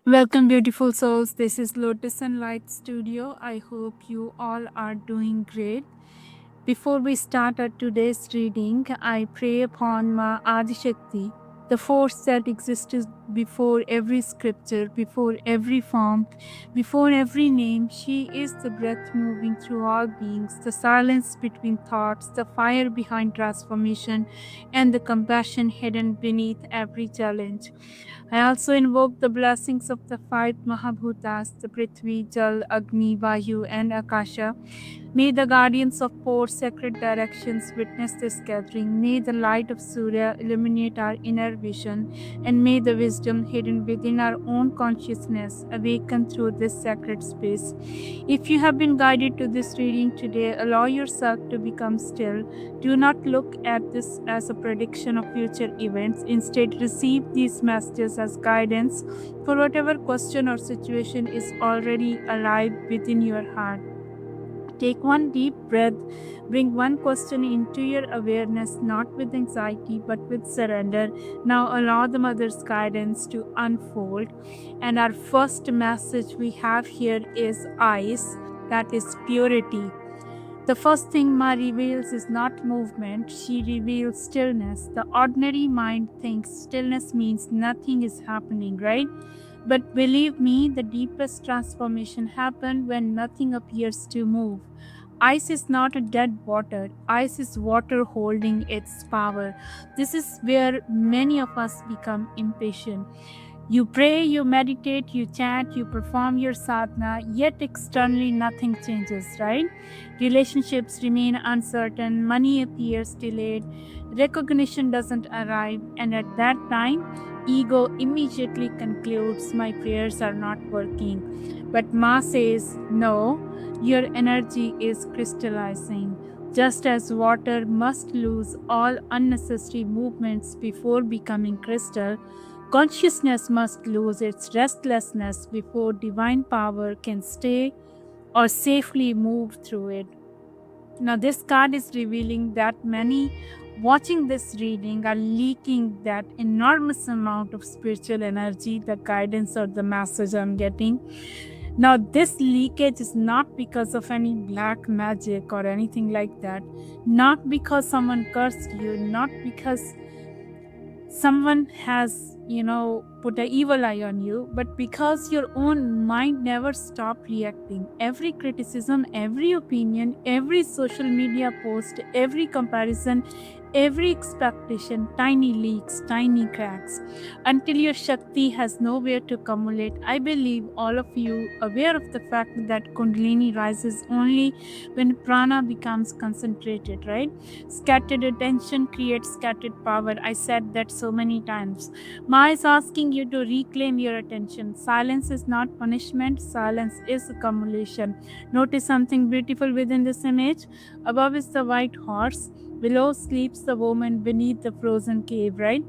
Welcome, beautiful souls. This is Lotus and Light Studio. I hope you all are doing great. Before we start our today's reading, I pray upon Maa Adi Shakti, the force that existed before every scripture, before every form, before every name. She is the breath moving through all beings, the silence between thoughts, the fire behind transformation, and the compassion hidden beneath every challenge. I also invoke the blessings of the five Mahabhutas, the Prithvi, Jal, Agni, Vayu, and Akasha. May the guardians of four sacred directions witness this gathering. May the light of Surya illuminate our inner vision, and may the wisdom hidden within our own consciousness awaken through this sacred space. If you have been guided to this reading today, allow yourself to become still. Do not look at this as a prediction of future events. Instead, receive these messages as guidance for whatever question or situation is already alive within your heart. Take one deep breath, bring one question into your awareness, not with anxiety but with surrender. Now allow the Mother's guidance to unfold. And our first message we have here is ice, that is purity. The first thing Ma reveals is not movement, she reveals stillness. The ordinary mind thinks stillness means nothing is happening, right? But believe me, the deepest transformation happens when nothing appears to move. Ice is not a dead water. Ice is water holding its power. This is where many of us become impatient. You pray, you meditate, you chant, you perform your sadhana, yet externally nothing changes, right? Relationships remain uncertain, money appears delayed, recognition doesn't arrive, and at that time, ego immediately concludes, my prayers are not working. But Ma says, no, your energy is crystallizing. Just as water must lose all unnecessary movements before becoming crystal, consciousness must lose its restlessness before divine power can stay or safely move through it. Now, this card is revealing that many watching this reading are leaking that enormous amount of spiritual energy, the guidance or the message I'm getting. Now, this leakage is not because of any black magic or anything like that, not because someone cursed you, not because someone has put an evil eye on you, but because your own mind never stopped reacting. Every criticism, every opinion, every social media post, every comparison, every expectation, tiny leaks, tiny cracks, until your Shakti has nowhere to accumulate. I believe all of you aware of the fact that Kundalini rises only when prana becomes concentrated, right? Scattered attention creates scattered power. I said that so many times. Ma is asking you to reclaim your attention. Silence is not punishment, silence is accumulation. Notice something beautiful within this image. Above is the white horse, below sleeps the woman beneath the frozen cave, right?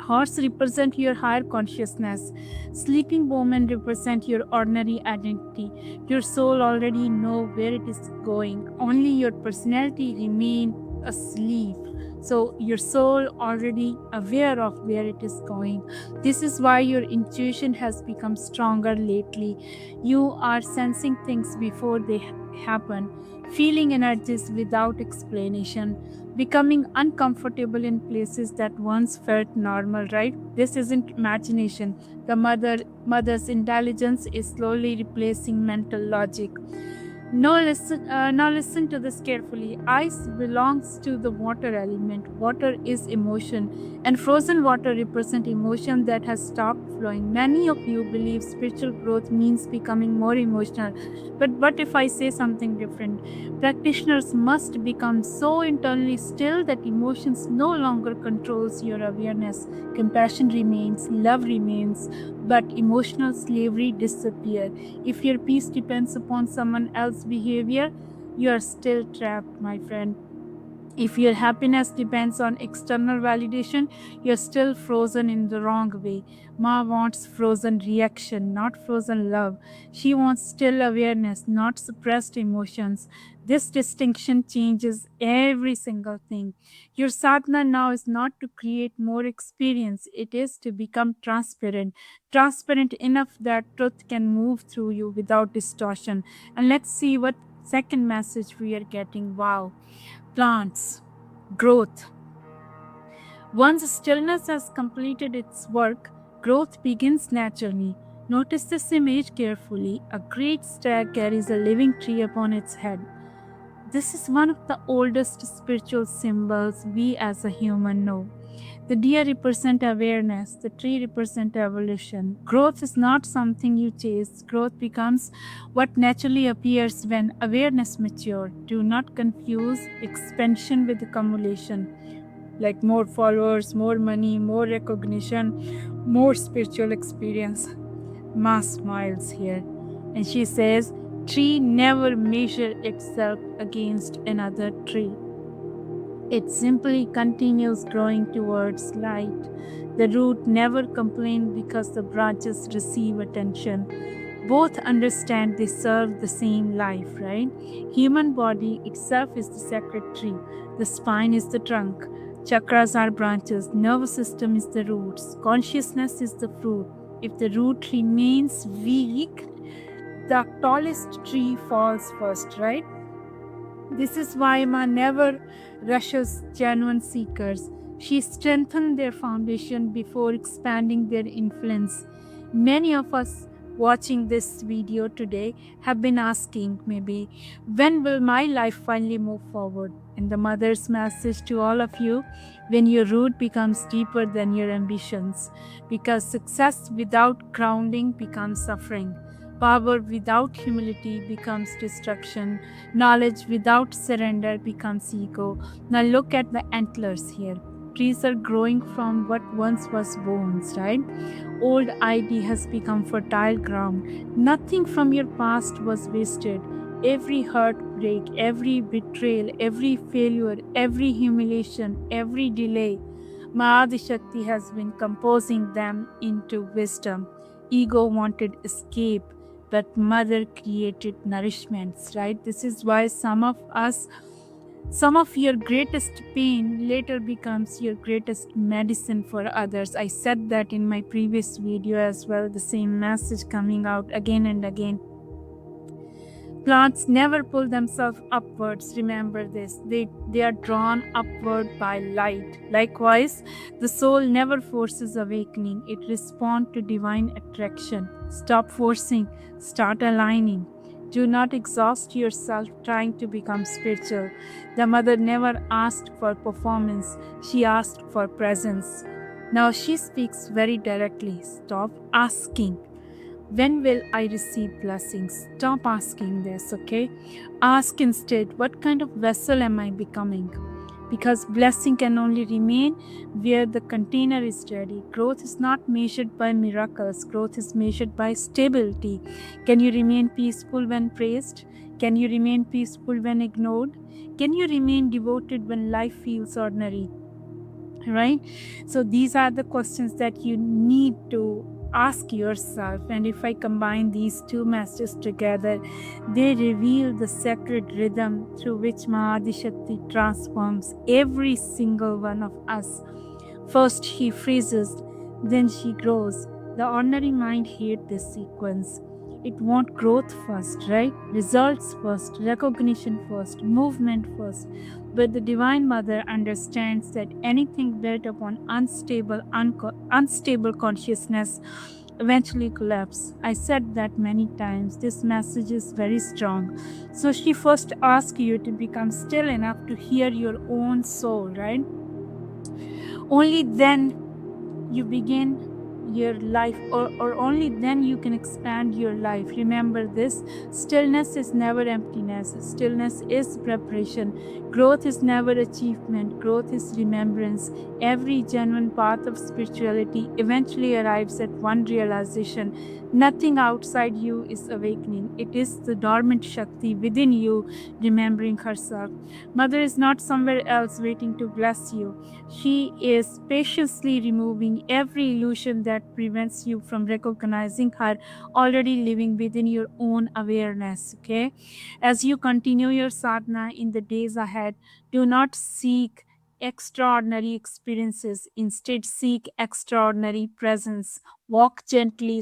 Horse represent your higher consciousness. Sleeping woman represent your ordinary identity. Your soul already know where it is going. Only your personality remain asleep. So your soul already aware of where it is going. This is why your intuition has become stronger lately. You are sensing things before they happen, feeling energies without explanation, becoming uncomfortable in places that once felt normal, right? This isn't imagination. The mother's intelligence is slowly replacing mental logic. Now listen to this carefully. Ice belongs to the water element. Water is emotion, and frozen water represent emotion that has stopped flowing. Many of you believe spiritual growth means becoming more emotional. But what if I say something different? Practitioners must become so internally still that emotions no longer controls your awareness. Compassion remains, love remains, but emotional slavery disappears. If your peace depends upon someone else's behavior, you are still trapped, my friend. If your happiness depends on external validation, you're still frozen in the wrong way. Ma wants frozen reaction, not frozen love. She wants still awareness, not suppressed emotions. This distinction changes every single thing. Your sadhana now is not to create more experience, it is to become transparent. Transparent enough that truth can move through you without distortion. And let's see what second message we are getting. Wow. Plants. Growth. Once stillness has completed its work, growth begins naturally. Notice this image carefully. A great stag carries a living tree upon its head. This is one of the oldest spiritual symbols we as a human know. The deer represent awareness, the tree represent evolution. Growth is not something you chase. Growth becomes what naturally appears when awareness matures. Do not confuse expansion with accumulation, like more followers, more money, more recognition, more spiritual experience. Ma smiles here and she says, tree never measures itself against another tree. It simply continues growing towards light. The root never complains because the branches receive attention. Both understand they serve the same life, right? Human body itself is the sacred tree. The spine is the trunk. Chakras are branches. Nervous system is the roots. Consciousness is the fruit. If the root remains weak, the tallest tree falls first, right? This is why Ma never rushes genuine seekers. She strengthens their foundation before expanding their influence. Many of us watching this video today have been asking, maybe, when will my life finally move forward? And the mother's message to all of you, when your root becomes deeper than your ambitions, because success without grounding becomes suffering. Power without humility becomes destruction. Knowledge without surrender becomes ego. Now look at the antlers here. Trees are growing from what once was bones, right? Old ID has become fertile ground. Nothing from your past was wasted. Every heartbreak, every betrayal, every failure, every humiliation, every delay, Maa Adi Shakti has been composing them into wisdom. Ego wanted escape, but mother created nourishments, right? This is why some of your greatest pain later becomes your greatest medicine for others. I said that in my previous video as well, the same message coming out again and again. Plants never pull themselves upwards. Remember this. They are drawn upward by light. Likewise, the soul never forces awakening. It responds to divine attraction. Stop forcing. Start aligning. Do not exhaust yourself trying to become spiritual. The mother never asked for performance. She asked for presence. Now she speaks very directly. Stop asking, when will I receive blessings? Stop asking this, okay? Ask instead, what kind of vessel am I becoming? Because blessing can only remain where the container is ready. Growth is not measured by miracles. Growth is measured by stability. Can you remain peaceful when praised? Can you remain peaceful when ignored? Can you remain devoted when life feels ordinary? Right? So these are the questions that you need to ask yourself, and if I combine these two messages together, they reveal the sacred rhythm through which Maa Adi Shakti transforms every single one of us. First she freezes, then she grows. The ordinary mind hates this sequence. It wants growth first, right? Results first, recognition first, movement first. But the Divine Mother understands that anything built upon unstable consciousness eventually collapses. I said that many times. This message is very strong. So she first asks you to become still enough to hear your own soul, right? Only then you begin your life, or only then you can expand your life. Remember this: stillness is never emptiness, stillness is preparation. Growth is never achievement, growth is remembrance. Every genuine path of spirituality eventually arrives at one realization: nothing outside you is awakening. It is the dormant Shakti within you remembering herself. Mother is not somewhere else waiting to bless you. She is patiently removing every illusion that prevents you from recognizing her already living within your own awareness. Okay? As you continue your sadhana in the days ahead, do not seek extraordinary experiences. Instead, seek extraordinary presence. Walk gently,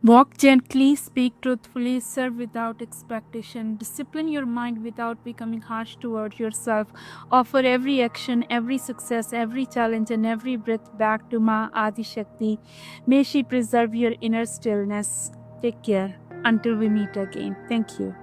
Walk gently, speak truthfully, serve without expectation, discipline your mind without becoming harsh toward yourself. Offer every action, every success, every challenge, and every breath back to Maa Adi Shakti. May she preserve your inner stillness. Take care until we meet again. Thank you.